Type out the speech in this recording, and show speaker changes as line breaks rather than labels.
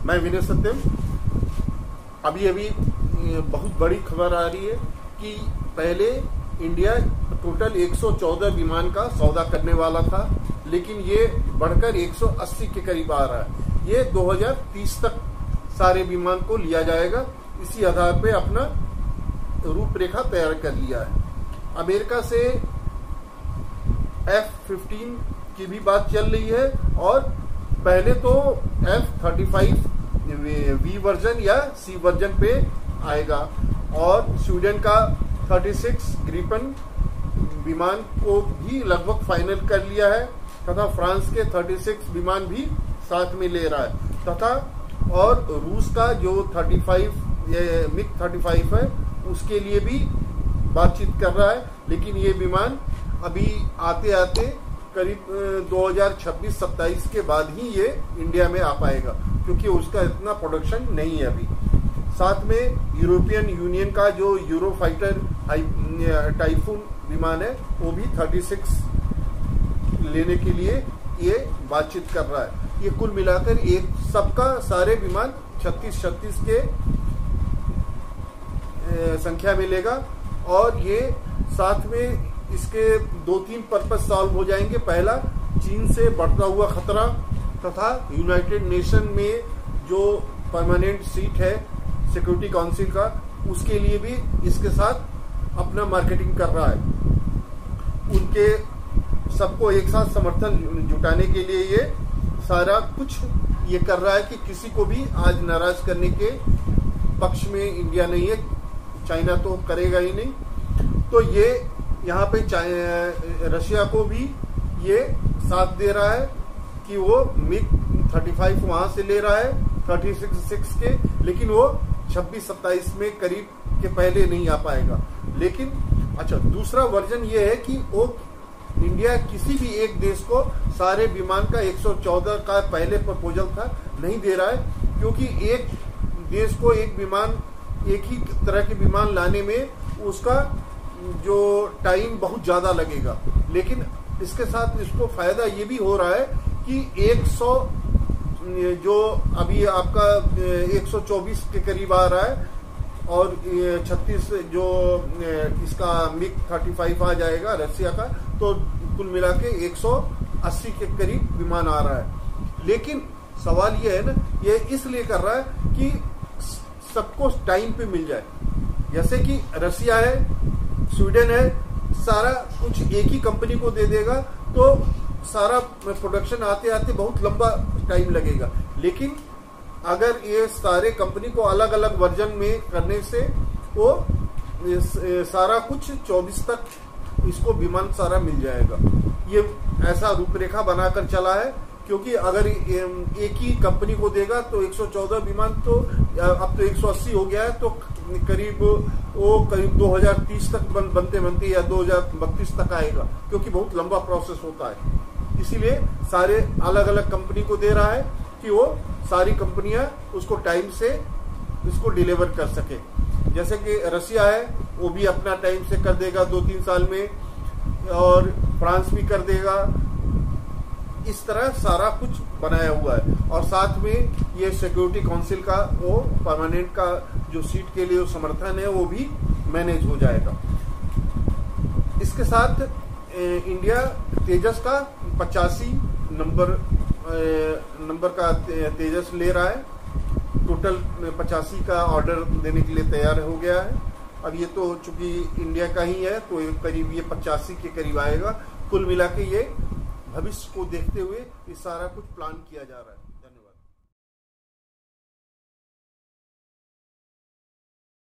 मैं विनय सत्यम। अभी बहुत बड़ी खबर आ रही है कि पहले इंडिया टोटल 114 विमान का सौदा करने वाला था, लेकिन ये बढ़कर 180 के करीब आ रहा है। ये 2030 तक सारे विमान को लिया जाएगा। इसी आधार पे अपना रूपरेखा तैयार कर लिया है। अमेरिका से F-15 की भी बात चल रही है, और पहले तो F-35 V वर्जन या C वर्जन पे आएगा, और स्वीडन का 36 ग्रिपन विमान को भी लगभग फाइनल कर लिया है, तथा फ्रांस के 36 विमान भी साथ में ले रहा है, तथा और रूस का जो 35 मिग 35 है उसके लिए भी बातचीत कर रहा है। लेकिन ये विमान अभी आते आते करीब 2026-27 के बाद ही ये इंडिया में आ पाएगा, क्योंकि उसका इतना प्रोडक्शन नहीं है अभी। साथ में यूरोपियन यूनियन का जो यूरोफाइटर टाइफून विमान है वो भी 36 लेने के लिए ये बातचीत कर रहा है। ये कुल मिलाकर एक सबका सारे विमान 36 के संख्या मिलेगा, और ये साथ में इसके 2-3 पर्पस सॉल्व हो जाएंगे। पहला, चीन से बढ़ता हुआ खतरा, तथा यूनाइटेड नेशन में जो परमानेंट सीट है सिक्योरिटी काउंसिल का, उसके लिए भी इसके साथ अपना मार्केटिंग कर रहा है। उनके सबको एक साथ समर्थन जुटाने के लिए ये सारा कुछ ये कर रहा है कि किसी को भी आज नाराज करने के पक्ष में इंडिया नहीं है। चाइना तो करेगा ही नहीं। तो ये यहाँ पे रशिया को भी ये साथ दे रहा है कि वो मिग 35 वहां से ले रहा है 36 के, लेकिन वो 26-27 में करीब के पहले नहीं आ पाएगा। लेकिन अच्छा, दूसरा वर्जन ये है कि वो इंडिया किसी भी एक देश को सारे विमान का 114 का पहले प्रपोजल था नहीं दे रहा है, क्योंकि एक देश को एक ही तरह के विमान लाने में उसका जो टाइम बहुत ज्यादा लगेगा। लेकिन इसके साथ इसको फायदा ये भी हो रहा है कि 100 जो अभी आपका 124 के करीब आ रहा है, और 36 जो इसका मिग 35 आ जाएगा रशिया का, तो कुल मिला के 180 के करीब विमान आ रहा है। लेकिन सवाल ये है ना, ये इसलिए कर रहा है कि सबको टाइम पे मिल जाए। जैसे कि रशिया है, स्वीडन है, सारा कुछ एक ही कंपनी को दे देगा तो सारा प्रोडक्शन आते आते बहुत लंबा टाइम लगेगा। लेकिन अगर ये सारे कंपनी को अलग अलग वर्जन में करने से वो सारा कुछ 24 तक इसको विमान सारा मिल जाएगा। ये ऐसा रूपरेखा बनाकर चला है, क्योंकि अगर एक ही कंपनी को देगा तो 114 विमान, तो अब तो 180 हो गया है, तो करीब 2030 तक बनते या 2032 तक आएगा, क्योंकि बहुत लंबा प्रोसेस होता है। इसीलिए सारे अलग अलग कंपनी को दे रहा है कि वो सारी कंपनियां उसको टाइम से इसको डिलीवर कर सके। जैसे कि रशिया है, वो भी अपना टाइम से कर देगा 2-3 साल में, और फ्रांस भी कर देगा। इस तरह सारा कुछ बनाया हुआ है, और साथ में ये सिक्योरिटी काउंसिल का वो परमानेंट का जो सीट के लिए जो समर्थन है वो भी मैनेज हो जाएगा। इसके साथ इंडिया तेजस का 85 नंबर का तेजस ले रहा है। टोटल 85 का ऑर्डर देने के लिए तैयार हो गया है। अब ये तो चूंकि इंडिया का ही है, तो करीब ये 85 के करीब आएगा। कुल मिला के ये भविष्य को देखते हुए ये सारा कुछ प्लान किया जा रहा है। धन्यवाद।